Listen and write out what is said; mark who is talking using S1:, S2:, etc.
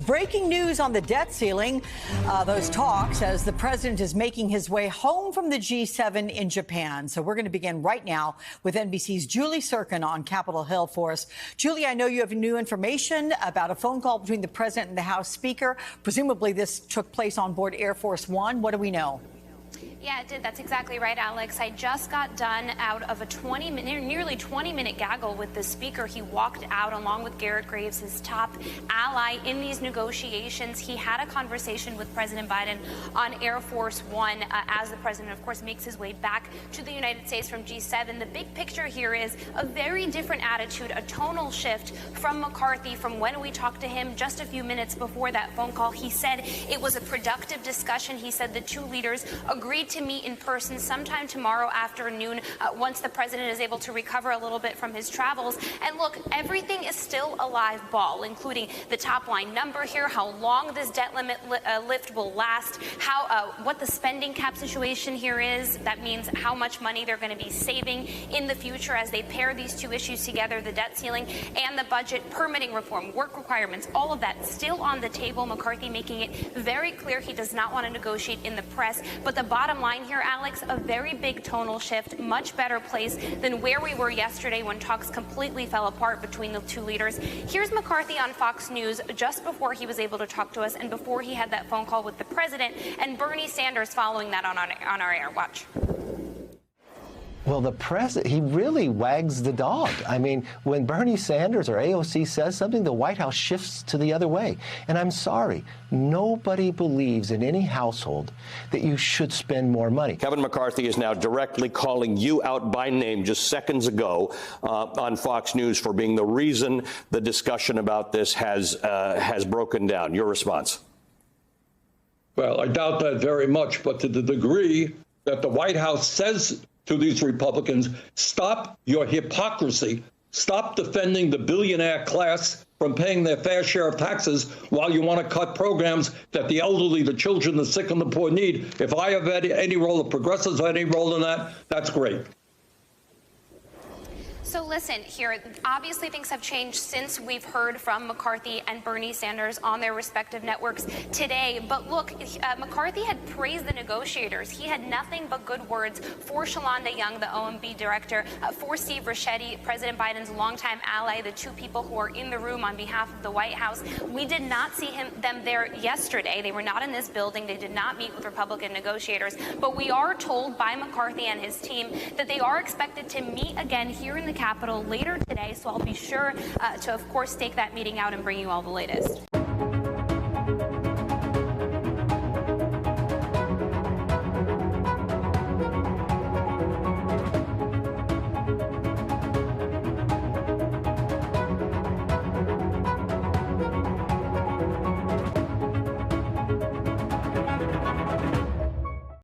S1: Breaking news on the debt ceiling, those talks as the president is making his way home from the G7 in Japan. So we're going to begin right now with NBC's Julie Sirkin on Capitol Hill for us. Julie, I know you have new information about a phone call between the president and the House Speaker. Presumably this took place on board Air Force One. What do we know?
S2: Yeah, it did. That's exactly right, Alex. I just got done out of a nearly 20-minute gaggle with the speaker. He walked out along with Garrett Graves, his top ally in these negotiations. He had a conversation with President Biden on Air Force One as the president, of course, makes his way back to the United States from G7. The big picture here is a very different attitude, a tonal shift from McCarthy from when we talked to him just a few minutes before that phone call. He said it was a productive discussion. He said the two leaders agreed to meet in person sometime tomorrow afternoon once the president is able to recover a little bit from his travels. And look, everything is still a live ball, including the top line number here, how long this debt limit lift will last, what the spending cap situation here is. That means how much money they're going to be saving in the future as they pair these two issues together, the debt ceiling and the budget, permitting reform, work requirements, all of that still on the table. McCarthy making it very clear he does not want to negotiate in the press. But the bottom line here, Alex, a very big tonal shift, much better place than where we were yesterday when talks completely fell apart between the two leaders. Here's McCarthy on Fox News just before he was able to talk to us and before he had that phone call with the president, and Bernie Sanders following that on our air. Watch.
S3: Well, the president, he really wags the dog. I mean, when Bernie Sanders or AOC says something, the White House shifts to the other way. And I'm sorry, nobody believes in any household that you should spend more money.
S4: Kevin McCarthy is now directly calling you out by name just seconds ago on Fox News for being the reason the discussion about this has broken down. Your response?
S5: Well, I doubt that very much, but to the degree that the White House says to these Republicans, stop your hypocrisy, stop defending the billionaire class from paying their fair share of taxes while you want to cut programs that the elderly, the children, the sick, and the poor need. If I have any role, the progressives have any role in that, that's great.
S2: So listen here, obviously things have changed since we've heard from McCarthy and Bernie Sanders on their respective networks today. But look, McCarthy had praised the negotiators. He had nothing but good words for Shalanda Young, the OMB director, for Steve Ricchetti, President Biden's longtime ally, the two people who are in the room on behalf of the White House. We did not see them there yesterday. They were not in this building. They did not meet with Republican negotiators. But we are told by McCarthy and his team that they are expected to meet again here in the Capitol later today, so I'll be sure to, of course, stake that meeting out and bring you all the latest.